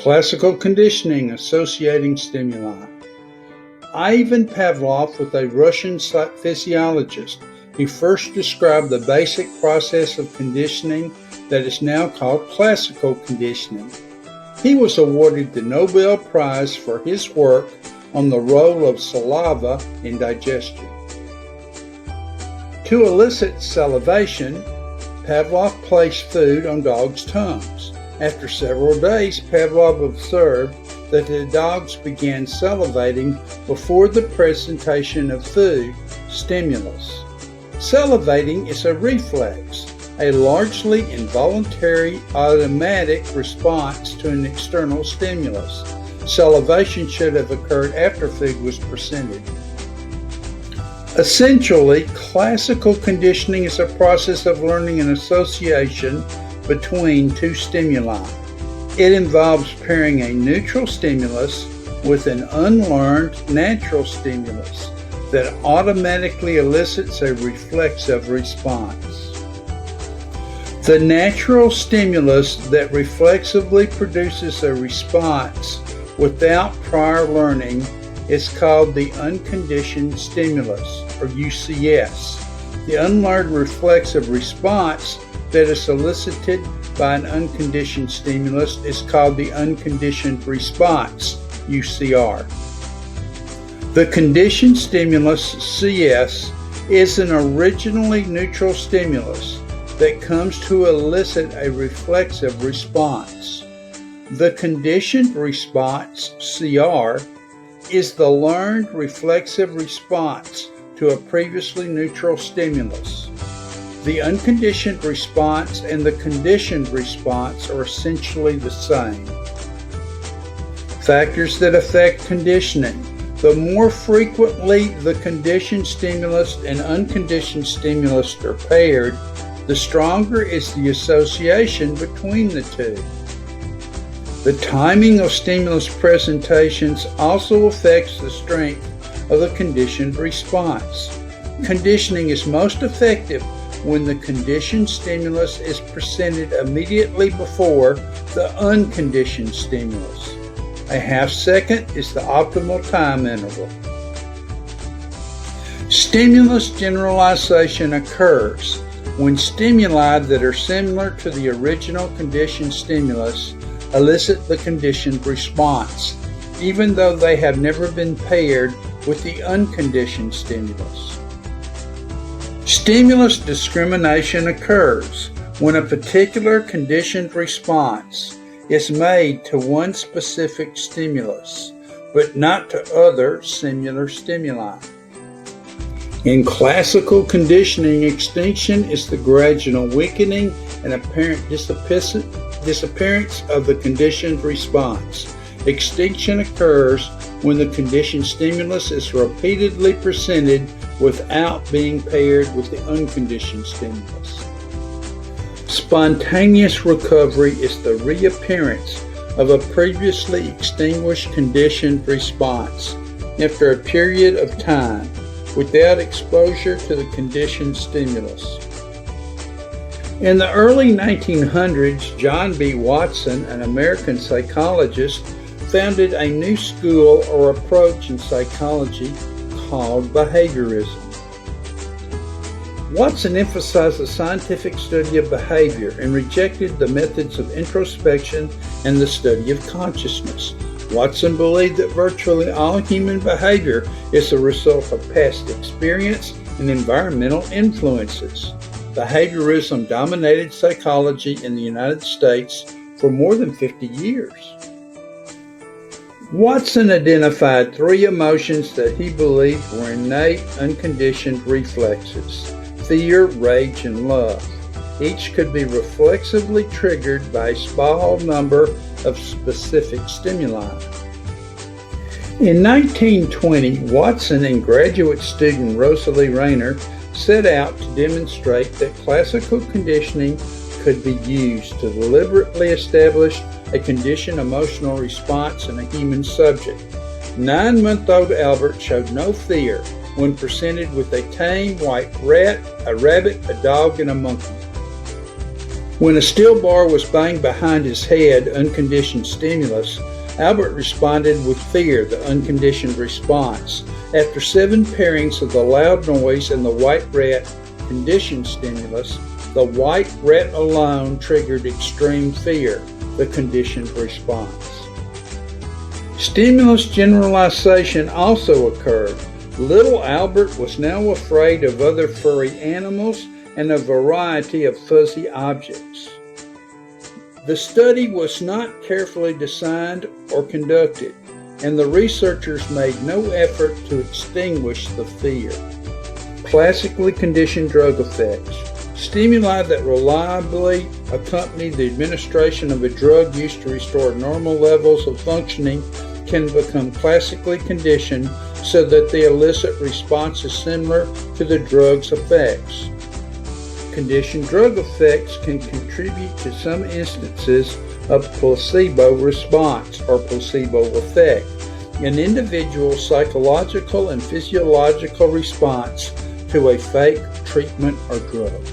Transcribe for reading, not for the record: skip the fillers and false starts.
Classical conditioning associating stimuli. Ivan Pavlov was a Russian physiologist who first described the basic process of conditioning that is now called classical conditioning. He was awarded the Nobel Prize for his work on the role of saliva in digestion. To elicit salivation, Pavlov placed food on dogs' tongues. After several days, Pavlov observed that the dogs began salivating before the presentation of food, stimulus. Salivating is a reflex, a largely involuntary automatic response to an external stimulus. Salivation should have occurred after food was presented. Essentially, classical conditioning is a process of learning an association between two stimuli. It involves pairing a neutral stimulus with an unlearned natural stimulus that automatically elicits a reflexive response. The natural stimulus that reflexively produces a response without prior learning is called the unconditioned stimulus, or UCS. The unlearned reflexive response that is elicited by an unconditioned stimulus is called the unconditioned response, UCR. The conditioned stimulus, CS, is an originally neutral stimulus that comes to elicit a reflexive response. The conditioned response, CR, is the learned reflexive response to a previously neutral stimulus. The unconditioned response and the conditioned response are essentially the same. Factors that affect conditioning. The more frequently the conditioned stimulus and unconditioned stimulus are paired, the stronger is the association between the two. The timing of stimulus presentations also affects the strength of the conditioned response. Conditioning is most effective when the conditioned stimulus is presented immediately before the unconditioned stimulus. A half second is the optimal time interval. Stimulus generalization occurs when stimuli that are similar to the original conditioned stimulus elicit the conditioned response, even though they have never been paired with the unconditioned stimulus. Stimulus discrimination occurs when a particular conditioned response is made to one specific stimulus, but not to other similar stimuli. In classical conditioning, extinction is the gradual weakening and apparent disappearance of the conditioned response. Extinction occurs when the conditioned stimulus is repeatedly presented without being paired with the unconditioned stimulus. Spontaneous recovery is the reappearance of a previously extinguished conditioned response after a period of time without exposure to the conditioned stimulus. In the early 1900s, John B. Watson, an American psychologist, founded a new school or approach in psychology called behaviorism. Watson emphasized the scientific study of behavior and rejected the methods of introspection and the study of consciousness. Watson believed that virtually all human behavior is a result of past experience and environmental influences. Behaviorism dominated psychology in the United States for more than 50 years. Watson identified three emotions that he believed were innate, unconditioned reflexes: fear, rage, and love. Each could be reflexively triggered by a small number of specific stimuli. In 1920, Watson and graduate student Rosalie Rayner set out to demonstrate that classical conditioning could be used to deliberately establish a conditioned emotional response in a human subject. 9-month-old Albert showed no fear when presented with a tame white rat, a rabbit, a dog, and a monkey. When a steel bar was banged behind his head, unconditioned stimulus, Albert responded with fear, the unconditioned response. After 7 pairings of the loud noise and the white rat conditioned stimulus, the white rat alone triggered extreme fear, the conditioned response. Stimulus generalization also occurred. Little Albert was now afraid of other furry animals and a variety of fuzzy objects. The study was not carefully designed or conducted, and the researchers made no effort to extinguish the fear. Classically conditioned drug effects. Stimuli that reliably accompany the administration of a drug used to restore normal levels of functioning can become classically conditioned so that the elicit response is similar to the drug's effects. Conditioned drug effects can contribute to some instances of placebo response or placebo effect, an individual's psychological and physiological response to a fake treatment or drug.